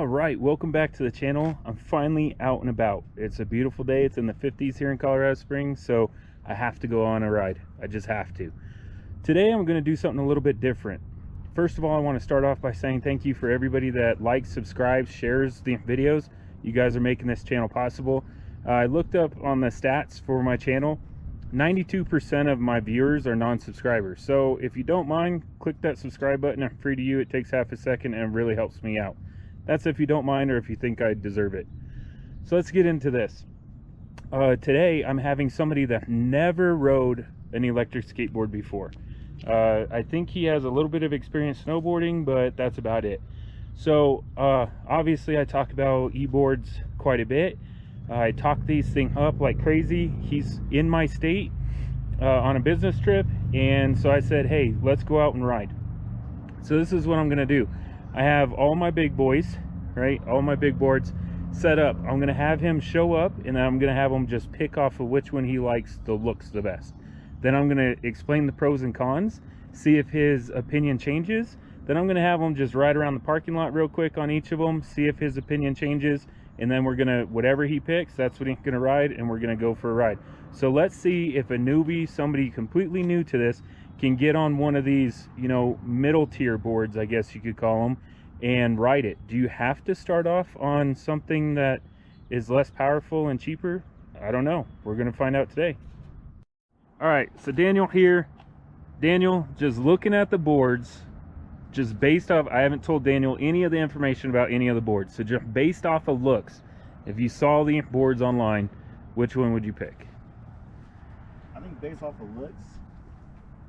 All right, welcome back to the channel. I'm finally out and about. It's a beautiful day. It's in the 50s here in Colorado Springs, so I have to go on a ride. I just have to. Today I'm going to do something a little bit different. First of all, I want to start off by saying thank you for everybody that likes, subscribes, shares the videos. You guys are making this channel possible. I looked up on the stats for my channel. 92% of my viewers are non-subscribers. So if you don't mind, click that subscribe button. I'm free to you. It takes half a second and it really helps me out. That's if you don't mind or if you think I deserve it. So let's get into this. Today I'm having somebody that never rode an electric skateboard before. I think he has a little bit of experience snowboarding, but that's about it. So obviously I talk about e-boards quite a bit. I talk these things up like crazy. He's in my state on a business trip, and so I said, hey, let's go out and ride. So this is what I'm gonna do. I have all my big boys, right? All my big boards set up. I'm gonna have him show up, and then I'm gonna have him just pick off of which one he likes the looks the best. Then I'm gonna explain the pros and cons, see if his opinion changes. Then I'm gonna have him just ride around the parking lot real quick on each of them, see if his opinion changes, and then we're gonna, whatever he picks, that's what he's gonna ride, and we're gonna go for a ride. So let's see if a newbie, somebody completely new to this, can get on one of these, you know, middle tier boards, I guess you could call them, and ride it. Do you have to start off on something that is less powerful and cheaper? I don't know. We're gonna find out today. All right, so Daniel here. Daniel, just looking at the boards, just based off, I haven't told Daniel any of the information about any of the boards, so just based off of looks, if you saw the boards online, which one would you pick? I think based off of looks,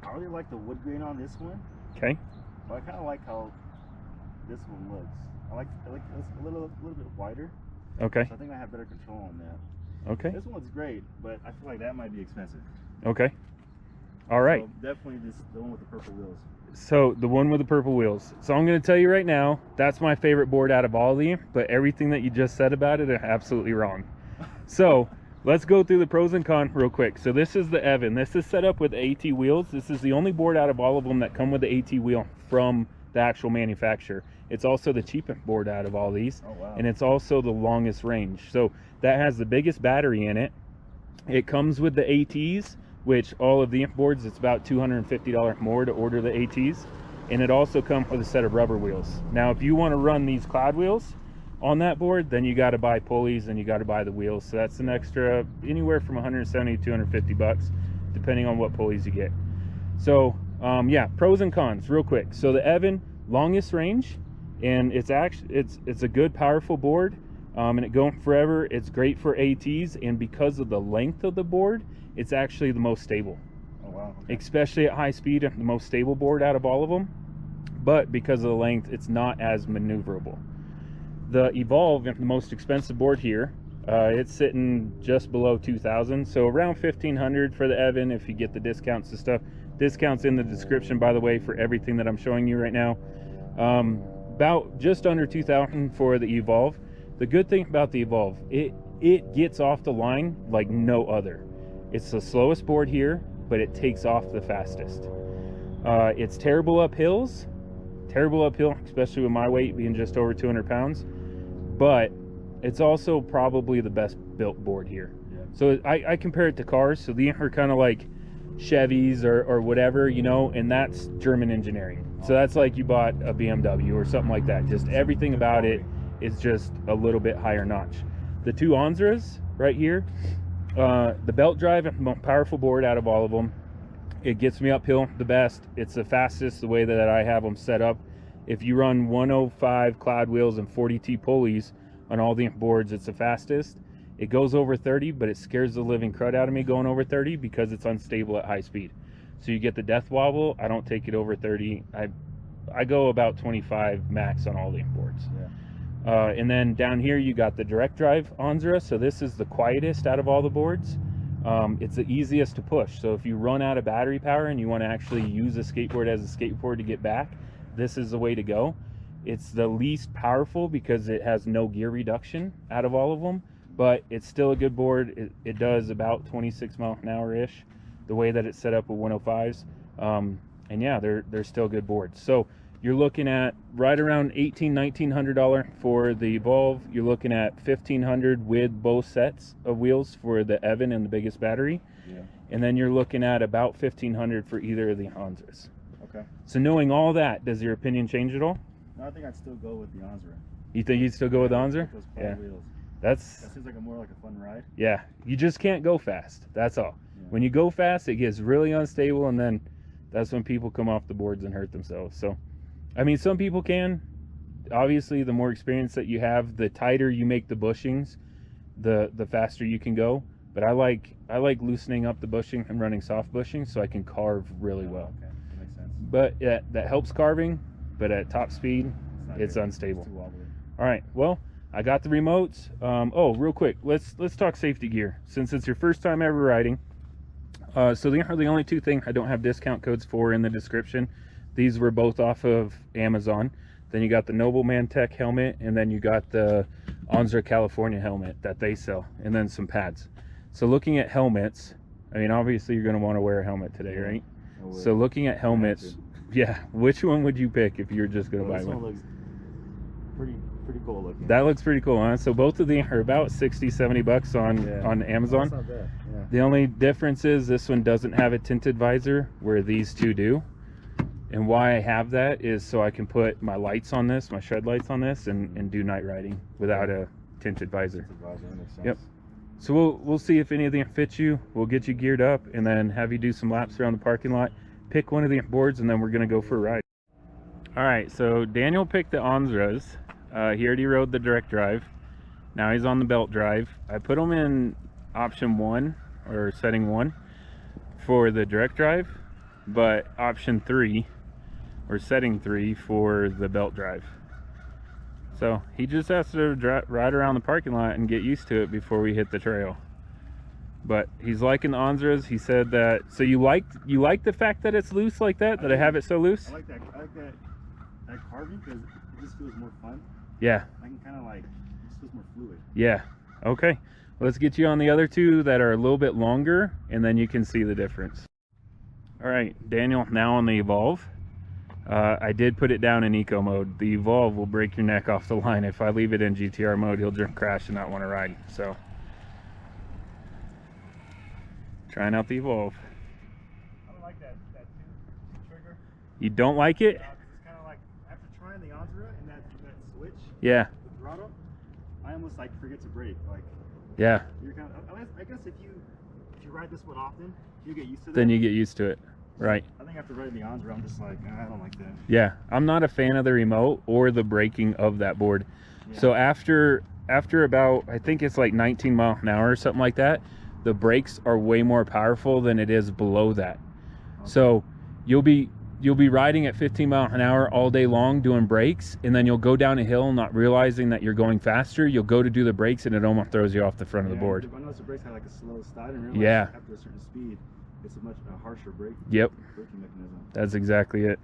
I really like the wood grain on this one. Okay. But I kind of like how this one looks. I like it's a little bit wider. Okay. So I think I have better control on that. Okay. This one's great, but I feel like that might be expensive. Okay. All right. So definitely the one with the purple wheels. So the one with the purple wheels. So I'm going to tell you right now, that's my favorite board out of all of them, but everything that you just said about it are absolutely wrong. So let's go through the pros and cons real quick. So this is the Eovan. This is set up with AT wheels. This is the only board out of all of them that come with the AT wheel from the actual manufacturer. It's also the cheapest board out of all these. Oh, wow. And it's also the longest range. So that has the biggest battery in it. It comes with the ATs, which all of the boards, it's about $250 more to order the ATs. And it also comes with a set of rubber wheels. Now, if you want to run these cloud wheels on that board, then you got to buy pulleys and you got to buy the wheels. So that's an extra anywhere from 170 to 250 bucks, depending on what pulleys you get. So yeah, pros and cons real quick. So the Eovan, longest range, and it's actually it's a good powerful board, and it going forever. It's great for ATs, and because of the length of the board, it's actually the most stable. Oh, wow. Okay. Especially at high speed, the most stable board out of all of them. But because of the length, it's not as maneuverable. The Evolve, the most expensive board here, it's sitting just below 2,000, so around 1,500 for the Eovan if you get the discounts and stuff. Discounts in the description, by the way, for everything that I'm showing you right now. About just under 2,000 for the Evolve. The good thing about the Evolve, it gets off the line like no other. It's the slowest board here, but it takes off the fastest. It's terrible up hills, especially with my weight being just over 200 pounds. But it's also probably the best built board here. Yeah. So I compare it to cars. So these are kind of like Chevys or whatever, you know, and that's German engineering. So that's like you bought a BMW or something like that. Just everything about it is just a little bit higher notch. The two Onsras right here, the belt drive, the most powerful board out of all of them. It gets me uphill the best. It's the fastest the way that I have them set up. If you run 105 cloud wheels and 40T pulleys on all the boards, it's the fastest. It goes over 30, but it scares the living crud out of me going over 30 because it's unstable at high speed. So you get the death wobble. I don't take it over 30. I go about 25 max on all the boards. Yeah. And then down here you got the direct drive Onsra. So this is the quietest out of all the boards. It's the easiest to push. So if you run out of battery power and you want to actually use a skateboard as a skateboard to get back, this is the way to go. It's the least powerful because it has no gear reduction out of all of them, but it's still a good board. It does about 26 miles an hour ish, the way that it's set up with 105s. And yeah, they're still good boards. So You're looking at right around $1,800-$1,900 for the Evolve. You're looking at $1,500 with both sets of wheels for the Eovan and the biggest battery. Yeah. And then you're looking at about $1,500 for either of the Onsras. Okay. So knowing all that, does your opinion change at all? No, I think I'd still go with the Onsra. You think you'd still go with the Onsra? Those Yeah. wheels. That seems like more like a fun ride. Yeah, you just can't go fast. That's all. Yeah. When you go fast, it gets really unstable, and then that's when people come off the boards and hurt themselves. So, I mean, some people can. Obviously, the more experience that you have, the tighter you make the bushings, the faster you can go. But I like loosening up the bushing and running soft bushings so I can carve really well. Okay, that makes sense. But that helps carving. But at top speed, it's unstable. It's too wobbly. All right. Well, I got the remotes. Oh, real quick, let's talk safety gear since it's your first time ever riding. So these are the only two things I don't have discount codes for in the description. These were both off of Amazon. Then you got the Nobleman Tech helmet, and then you got the Onsra California helmet that they sell, and then some pads. So looking at helmets, I mean, obviously you're going to want to wear a helmet today, right? So looking at helmets, yeah, which one would you pick if you were just going to buy this one? Looks pretty cool looking. That looks pretty cool, huh? So both of them are about 60-70 bucks on Amazon. That's not bad. Yeah. The only difference is this one doesn't have a tinted visor where these two do. And why I have that is so I can put my lights on this, my ShredLights on this, and do night riding without a tinted visor. That makes sense. Yep. So we'll see if any of them fit you. We'll get you geared up and then have you do some laps around the parking lot. Pick one of the boards and then we're gonna go for a ride. All right, so Daniel picked the Onsras. He already rode the direct drive. Now he's on the belt drive. I put him in option 1 or setting 1 for the direct drive, but option 3 or setting 3 for the belt drive. So he just has to ride around the parking lot and get used to it before we hit the trail. But he's liking the Onsras. He said that. So you like the fact that it's loose like that? That I have it so loose? I like that carving because it just feels more fun. Yeah. I can kind of like, it just feels more fluid. Yeah. Okay. Let's get you on the other two that are a little bit longer, and then you can see the difference. All right, Daniel, now on the Evolve. I did put it down in eco mode. The Evolve will break your neck off the line. If I leave it in GTR mode, he'll just crash and not want to ride. So, trying out the Evolve. I don't like that trigger. You don't like it? It's kind of like, after trying the Onsra and that switch, Yeah. the throttle, I almost like forget to brake. Like, Yeah. you're kind of, I guess if you ride this one often, you get used to that. Then you get used to it. Right. I think after riding the Onsra, I'm just like, I don't like that. Yeah. I'm not a fan of the remote or the braking of that board. Yeah. So after about, I think it's like 19 miles an hour or something like that, the brakes are way more powerful than it is below that. Okay. So you'll be riding at 15 miles an hour all day long doing brakes, and then you'll go down a hill not realizing that you're going faster. You'll go to do the brakes and it almost throws you off the front of the board. I noticed the brakes had like a slow start, and realized Yeah. after a certain speed, it's a much harsher braking mechanism. That's exactly it.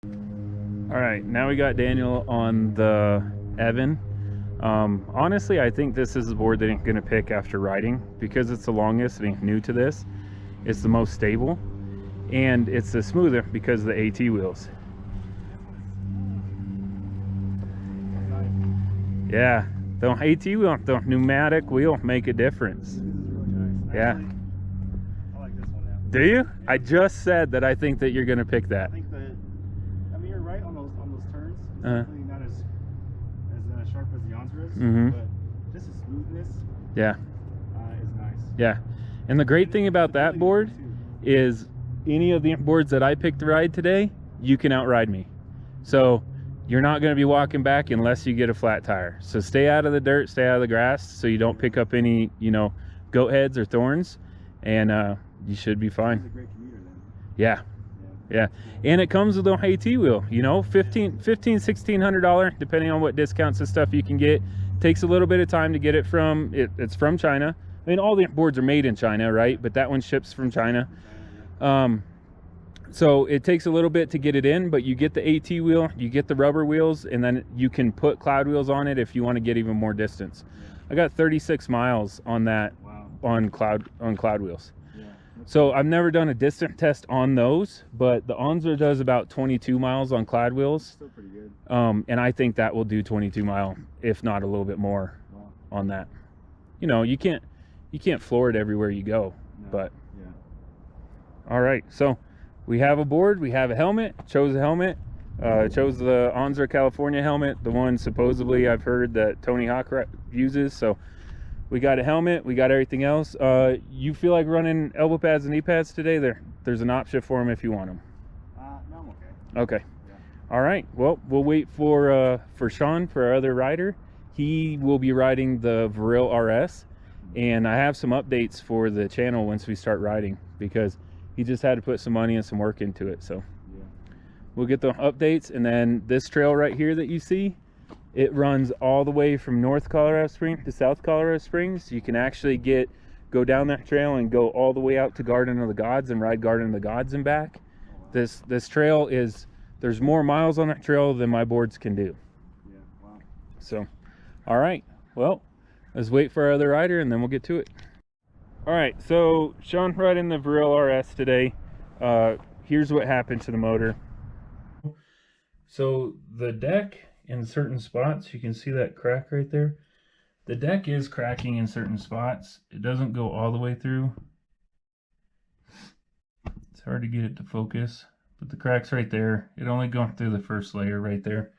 All right, now we got Daniel on the Eovan. Honestly, I think this is the board that he's gonna pick after riding because it's the longest and he's new to this. It's the most stable, and it's the smoother because of the AT wheels. Yeah, the AT wheel, the pneumatic wheel make a difference. This is really nice. Yeah. Actually, I like this one now. Do you? I just said that I think that you're gonna pick that. I think that, I mean, you're right on those turns. It's Uh-huh. definitely not as sharp as the Onsra is, Mhm. but just the smoothness Yeah, is nice. yeah. And the great thing about that board is any of the boards that I picked to ride today, you can outride me. So you're not going to be walking back unless you get a flat tire. So stay out of the dirt, stay out of the grass, so you don't pick up any, goat heads or thorns, and you should be fine. It's a great commuter then. Yeah. Yeah, and it comes with an AT wheel, $1,500-$1,600, depending on what discounts and stuff you can get. Takes a little bit of time to get it from, it's from China. I mean, all the boards are made in China, right? But that one ships from China. So it takes a little bit to get it in, but you get the AT wheel, you get the rubber wheels, and then you can put cloud wheels on it if you want to get even more distance. I got 36 miles on that. Wow. on cloud wheels. Yeah. So I've never done a distance test on those, but the Onsra does about 22 miles on clad wheels. Still pretty good. And I think that will do 22 mile, if not a little bit more. Wow. On that. You know, you can't floor it everywhere you go, No. but Yeah. all right. So we have a board, we have a helmet, chose a helmet, chose the Onsra California helmet, the one supposedly I've heard that Tony Hawk uses. So we got a helmet, we got everything else. You feel like running elbow pads and knee pads today? There's an option for them if you want them. No, I'm okay. Okay. Yeah. All right. Well, we'll wait for Sean, for our other rider. He will be riding the verreal RS, and I have some updates for the channel once we start riding, because he just had to put some money and some work into it. So Yeah. we'll get the updates, and then this trail right here that you see, it runs all the way from North Colorado Springs to South Colorado Springs. You can actually go down that trail and go all the way out to Garden of the Gods and ride Garden of the Gods and back. Oh, wow. This trail there's more miles on that trail than my boards can do. Yeah. Wow. So, all right. Well, let's wait for our other rider and then we'll get to it. All right. So Sean riding the verreal RS today. Here's what happened to the motor. So the deck, in certain spots, you can see that crack right there. The deck is cracking in certain spots. It doesn't go all the way through. It's hard to get it to focus, but the crack's right there. It only gone through the first layer right there.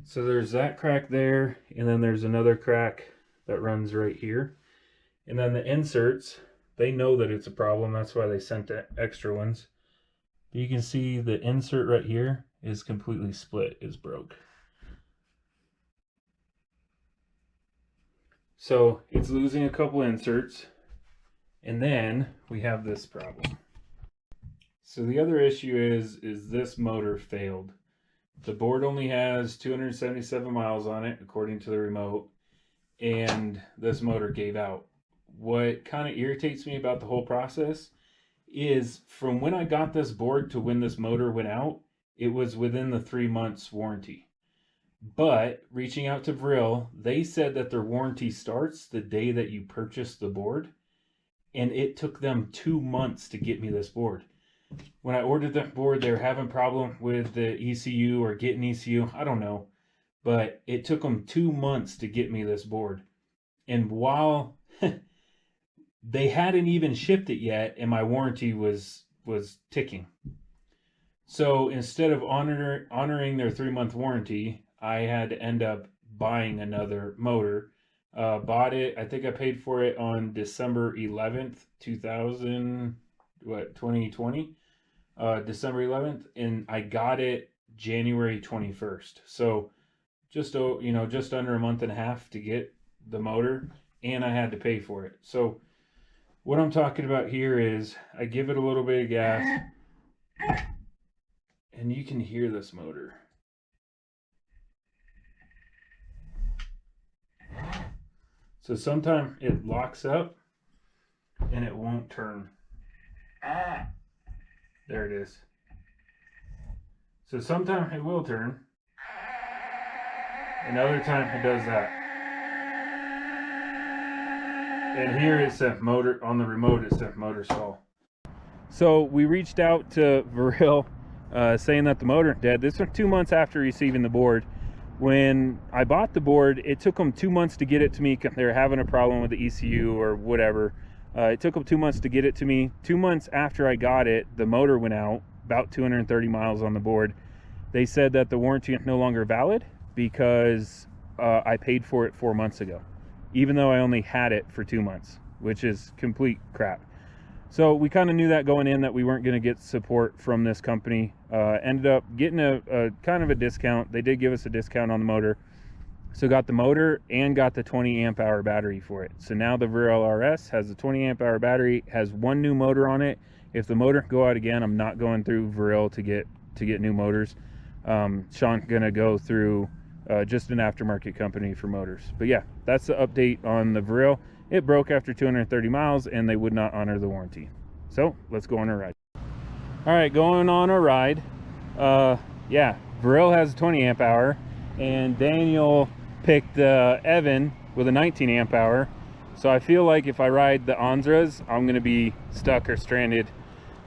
So there's that crack there, and then there's another crack that runs right here. And then the inserts, they know that it's a problem. That's why they sent the extra ones. You can see the insert right here is completely split, is broke. So it's losing a couple inserts, and then we have this problem. So the other issue is this motor failed. The board only has 277 miles on it, according to the remote, and this motor gave out. What kind of irritates me about the whole process is from when I got this board to when this motor went out, it was within the 3 months warranty. But reaching out to verreal, they said that their warranty starts the day that you purchase the board, and it took them 2 months to get me this board. When I ordered that board, they were having problem with the ECU or getting ECU, I don't know, but it took them 2 months to get me this board. And while they hadn't even shipped it yet, and my warranty was ticking. So instead of honoring their 3-month warranty, I had to end up buying another motor. Bought it, I think I paid for it on December 11th, 2020. December 11th, and I got it January 21st. So just under a month and a half to get the motor, and I had to pay for it. So what I'm talking about here is I give it a little bit of gas, and you can hear this motor. So sometimes it locks up and it won't turn. There it is. So sometimes it will turn, another time it does that. And here it said motor, on the remote it said motor stall. So we reached out to verreal saying that the motor dead. This was 2 months after receiving the board. When I bought the board, it took them 2 months to get it to me. They were having a problem with the ECU or whatever. It took them 2 months to get it to me. 2 months after I got it, the motor went out, about 230 miles on the board. They said that the warranty is no longer valid because I paid for it 4 months ago, even though I only had it for 2 months, which is complete crap. So we kind of knew that going in, that we weren't going to get support from this company. Ended up getting a kind of a discount. They did give us a discount on the motor. So got the motor and got the 20 amp hour battery for it. So now the verreal RS has a 20 amp hour battery, has one new motor on it. If the motor go out again, I'm not going through verreal to get new motors. Sean's gonna go through just an aftermarket company for motors. But yeah, that's the update on the verreal. It broke after 230 miles and they would not honor the warranty. So let's go on a ride. All right, going on a ride. Yeah, verreal has a 20 amp hour and Daniel picked the Eovan with a 19 amp hour. So I feel like if I ride the Onsras, I'm gonna be stuck or stranded.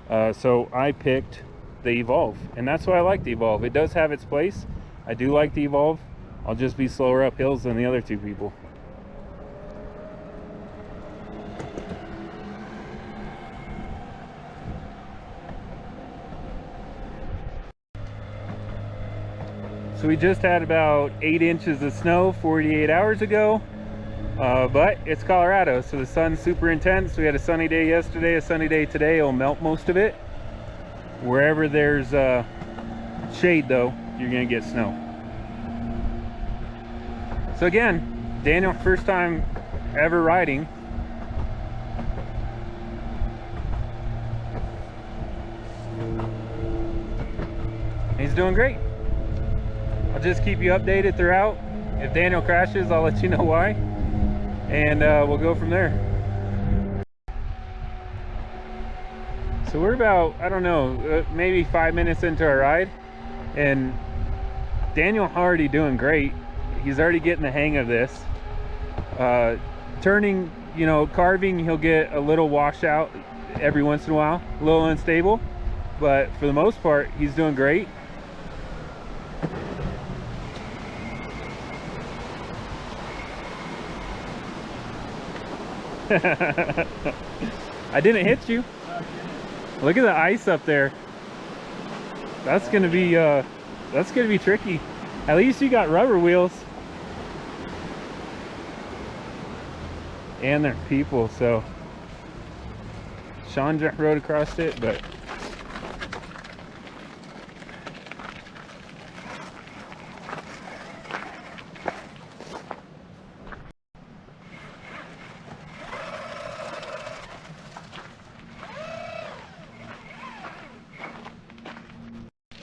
So I picked the Evolve, and that's why I like the Evolve. It does have its place. I do like the Evolve. I'll just be slower up hills than the other two people. So we just had about 8 inches of snow 48 hours ago, but it's Colorado, so the sun's super intense. We had a sunny day yesterday, a sunny day today. It'll melt most of it. Wherever there's shade though, you're gonna get snow. So again, Daniel, first time ever riding. He's doing great. I'll just keep you updated throughout. If Daniel crashes, I'll let you know why, and we'll go from there. So we're about, I don't know, maybe 5 minutes into our ride, and Daniel already doing great. He's already getting the hang of this. Turning, you know, carving, he'll get a little washout every once in a while, a little unstable, but for the most part, he's doing great. I didn't hit you. Look at the ice up there. That's gonna be tricky. At least you got rubber wheels. And they're people, so Sean rode across it, but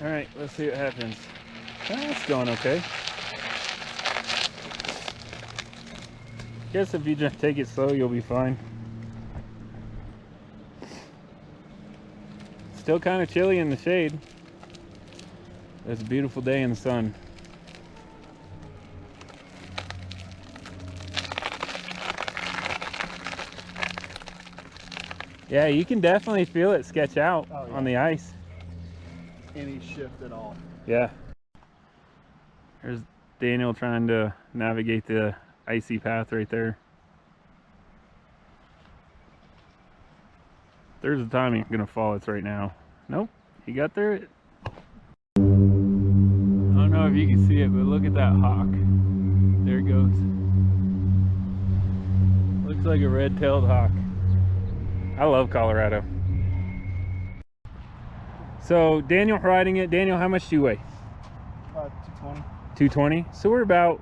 all right, let's see what happens. That's going okay. Guess if you just take it slow, you'll be fine. Still kind of chilly in the shade. It's a beautiful day in the sun. Yeah, you can definitely feel it sketch out on the ice. Any shift at all. Yeah. There's Daniel trying to navigate the icy path right there. There's a time you're gonna fall. It's right now. Nope, he got there. I don't know if you can see it, but look at that hawk. There it goes. Looks like a red-tailed hawk. I love Colorado. So Daniel riding it. Daniel, how much do you weigh? 220. 220. So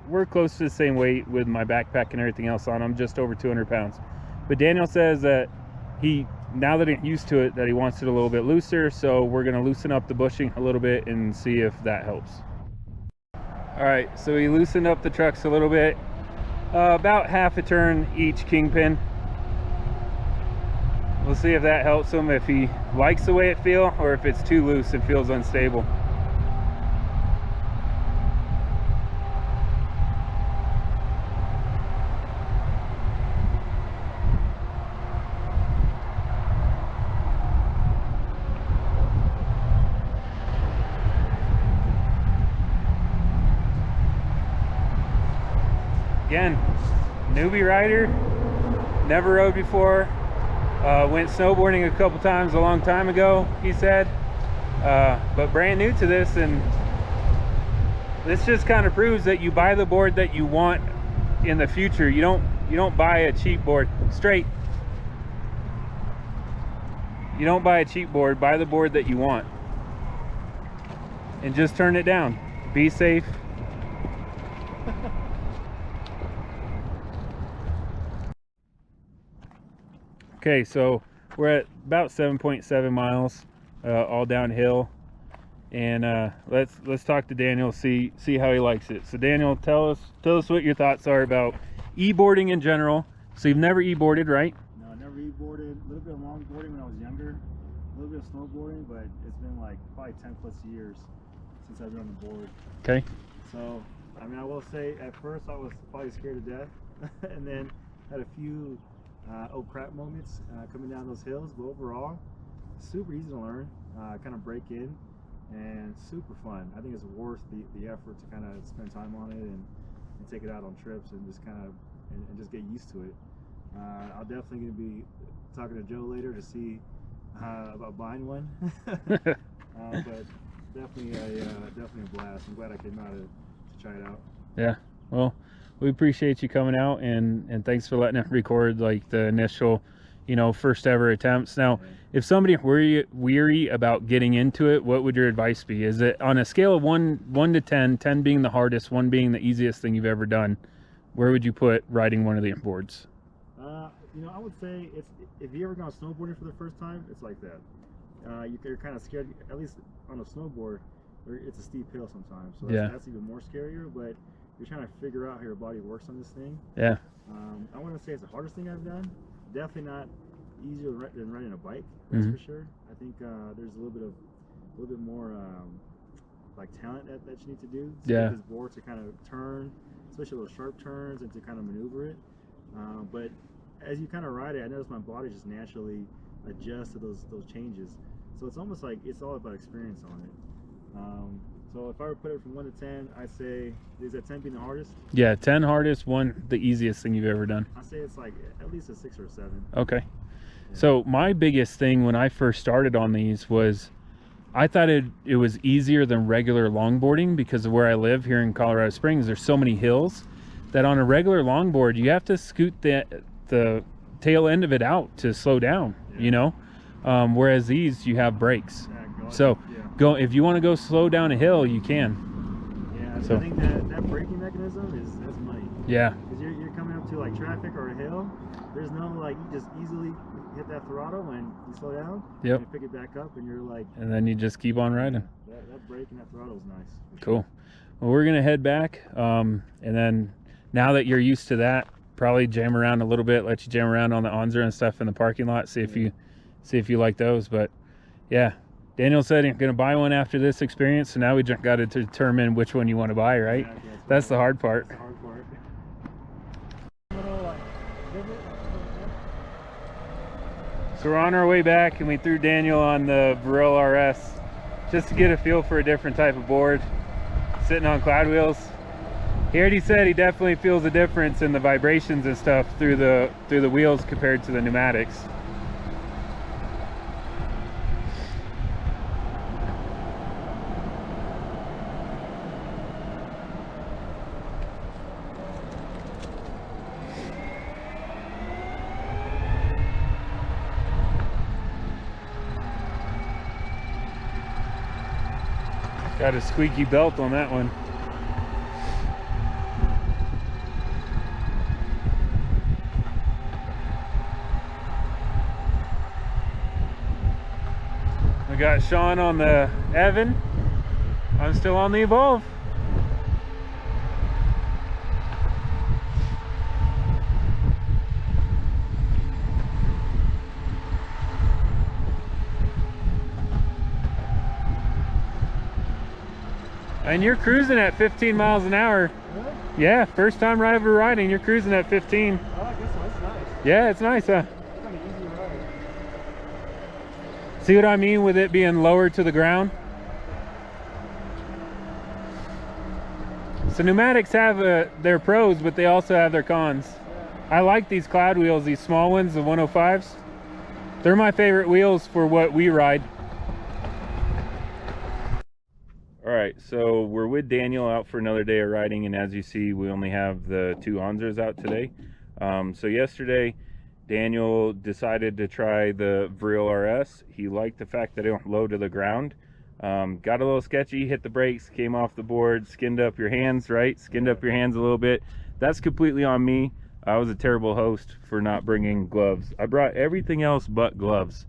we're close to the same weight with my backpack and everything else on. I'm just over 200 pounds. But Daniel says that now that he's used to it, that he wants it a little bit looser. So we're gonna loosen up the bushing a little bit and see if that helps. All right, so we loosened up the trucks a little bit, about half a turn each kingpin. We'll see if that helps him, if he likes the way it feels or if it's too loose and feels unstable. Again, newbie rider, never rode before. Went snowboarding a couple times a long time ago, he said, but brand new to this, and this just kind of proves that you buy the board that you want in the future. You don't buy a cheap board. Straight. You don't buy a cheap board. Buy the board that you want, and just turn it down. Be safe. Okay, so we're at about 7.7 miles, all downhill, and let's talk to Daniel, see how he likes it. So Daniel, tell us what your thoughts are about e-boarding in general. So you've never e-boarded, right? No, I never e-boarded. A little bit of longboarding when I was younger, a little bit of snowboarding, but it's been like probably 10 plus years since I've been on the board. Okay. So I mean, I will say at first I was probably scared to death, and then Had a few oh crap moments coming down those hills, but overall, super easy to learn. Kind of break in, and super fun. I think it's worth the effort to kind of spend time on it and take it out on trips and just kind of and just get used to it. I'll definitely gonna be talking to Joe later to see about buying one. But definitely a blast. I'm glad I came out to try it out. Yeah, well, we appreciate you coming out, and thanks for letting it record like the initial, you know, first ever attempts. Now, if somebody weary about getting into it, what would your advice be? Is it on a scale of 1 to 10, 10 being the hardest, 1 being the easiest thing you've ever done? Where would you put riding one of the boards? You know, I would say it's, if you ever gone snowboarding for the first time, it's like that. You're kind of scared, at least on a snowboard, it's a steep hill sometimes, so that's even more scarier, but you're trying to figure out how your body works on this thing. Yeah. I want to say it's the hardest thing I've done. Definitely not easier than riding a bike, that's for sure. I think there's a little bit more like talent that you need to do to get this board to kind of turn, especially those sharp turns, and to kind of maneuver it. But as you kind of ride it, I notice my body just naturally adjusts to those changes. So it's almost like it's all about experience on it. So if I were to put it from 1 to 10, I'd say, is that 10 being the hardest? Yeah, 10 hardest, 1 the easiest thing you've ever done. I'd say it's like at least a 6 or a 7. Okay. Yeah. So my biggest thing when I first started on these was I thought it was easier than regular longboarding because of where I live here in Colorado Springs. There's so many hills that on a regular longboard you have to scoot the tail end of it out to slow down, you know, whereas these you have brakes. So if you want to go slow down a hill, you can. Yeah, so I think that braking mechanism is money. Yeah, because you're coming up to like traffic or a hill, there's no like, you just easily hit that throttle and you slow down, and you pick it back up, and you're like, and then you just keep on riding. That brake and that throttle is nice. Cool. Well, we're gonna head back, and then now that you're used to that, probably jam around a little bit, let you jam around on the Onsra and stuff in the parking lot, see if you like those. But yeah, Daniel said he's gonna buy one after this experience, so now we just got to determine which one you want to buy, right? Yeah, that's the hard part. That's the hard part. So we're on our way back, and we threw Daniel on the verreal RS just to get a feel for a different type of board, sitting on cloud wheels. He already said he definitely feels a difference in the vibrations and stuff through the wheels compared to the pneumatics. Got a squeaky belt on that one. We got Sean on the Eovan. I'm still on the Evolve. And you're cruising at 15 miles an hour. Really? Yeah, first time ever riding, you're cruising at 15. Oh, I guess so. That's nice. Yeah, it's nice, huh? It's kind of easy to ride. See what I mean with it being lower to the ground? So pneumatics have their pros, but they also have their cons. Yeah. I like these cloud wheels, these small ones, the 105s. They're my favorite wheels for what we ride. All right, so we're with Daniel out for another day of riding, and as you see, we only have the 2 Onsras out today. So yesterday, Daniel decided to try the verreal RS. He liked the fact that it don't low to the ground. Got a little sketchy, hit the brakes, came off the board, skinned up your hands, right? Skinned up your hands a little bit. That's completely on me. I was a terrible host for not bringing gloves. I brought everything else but gloves.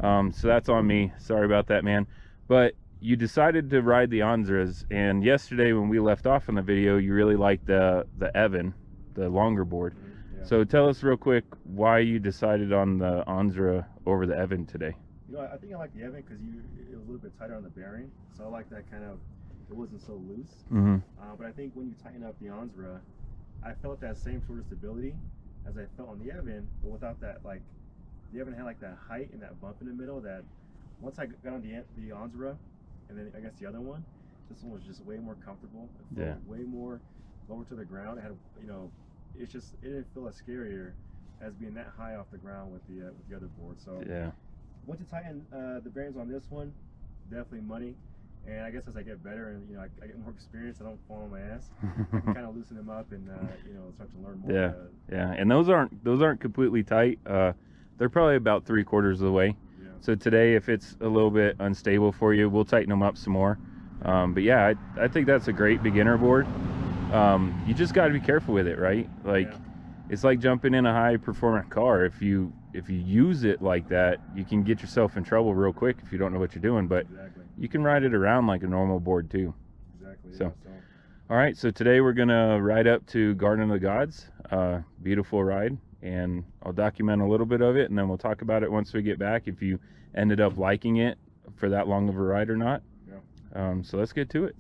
So that's on me. Sorry about that, man. But you decided to ride the Onsras, and yesterday when we left off in the video, you really liked the Eovan, the longer board. Yeah. So tell us real quick why you decided on the Onsra over the Eovan today. You know, I think I like the Eovan because it was a little bit tighter on the bearing, so I like that kind of, it wasn't so loose. But I think when you tighten up the Onsra, I felt that same sort of stability as I felt on the Eovan, but without that, like, the Eovan had like that height and that bump in the middle that once I got on the Onsra, and then I guess the other one, this one was just way more comfortable. It felt way more lower to the ground. It had, you know, it didn't feel as scarier as being that high off the ground with the other board. So yeah, went to tighten the bearings on this one, definitely money. And I guess as I get better and, you know, I get more experience, I don't fall on my ass. I can kind of loosen them up and you know, start to learn more. Yeah, yeah, and those aren't completely tight. They're probably about 3/4 of the way. Yeah. So today, if it's a little bit unstable for you, we'll tighten them up some more. But yeah, I think that's a great beginner board. You just got to be careful with it, right? Like, it's like jumping in a high performance car. If you use it like that, you can get yourself in trouble real quick if you don't know what you're doing. But you can ride it around like a normal board too. Exactly. So, all right. So today we're gonna ride up to Garden of the Gods. Beautiful ride, and I'll document a little bit of it, and then we'll talk about it once we get back. If you ended up liking it for that long of a ride or not. Yeah. So let's get to it.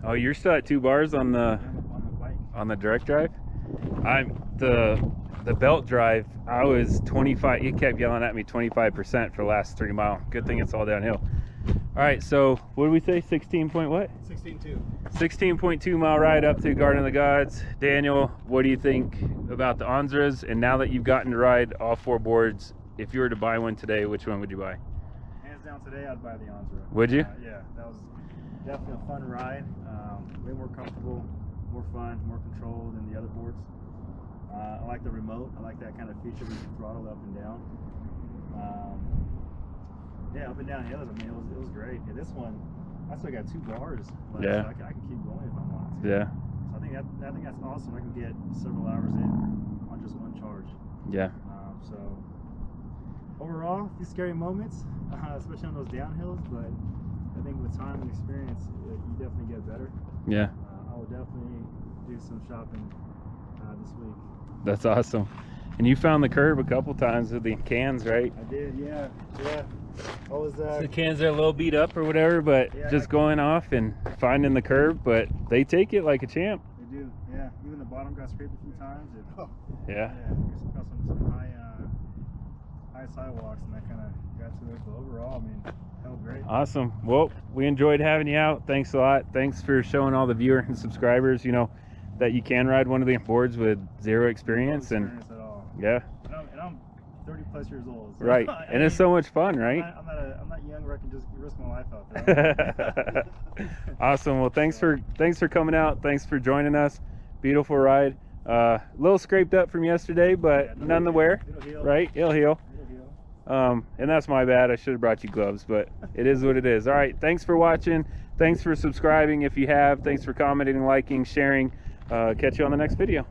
Oh, you're still at 2 bars on the direct drive? The belt drive, I was 25. You kept yelling at me 25% for the last 3 miles. Good thing it's all downhill. All right, so what did we say? 16 point what? 16.2. 16.2 mile ride up to Garden of the Gods. Daniel, what do you think about the Onsras? And now that you've gotten to ride all 4 boards, if you were to buy one today, which one would you buy? Hands down today, I'd buy the Onsra. Would you? Yeah, that was definitely a fun ride. Way more comfortable, more fun, more control than the other boards. I like the remote. I like that kind of feature where you can throttle up and down. Yeah, up and down hills. I mean, it was great. And this one, I still got 2 bars left, so I can keep going if I want to. Yeah. So I think that's awesome. I can get several hours in on just one charge. Yeah. So overall, a few scary moments, especially on those downhills, but I think with time and experience, you definitely get better. Yeah. I will definitely do some shopping this week. That's awesome. And you found the curb a couple times with the cans, right? I did, yeah. I was, the cans are a little beat up or whatever, but just going off and finding the curb, but they take it like a champ. They do, yeah. Even the bottom got scraped a few times. Yeah. Got some high sidewalks, and that kind of got to it. But overall, I mean, held great. Awesome. Well, we enjoyed having you out. Thanks a lot. Thanks for showing all the viewers and subscribers, you know, that you can ride one of the boards with zero experience. No experience at all. Yeah. And I'm 30 plus years old. So right. And it's so much fun, right? I'm not young where I can just risk my life out there. Awesome. Well, thanks for coming out. Thanks for joining us. Beautiful ride. A little scraped up from yesterday, but none the wear. Right? It'll heal. And that's my bad. I should have brought you gloves, but it is what it is. All right. Thanks for watching. Thanks for subscribing if you have. Thanks for commenting, liking, sharing. Catch you on the next video.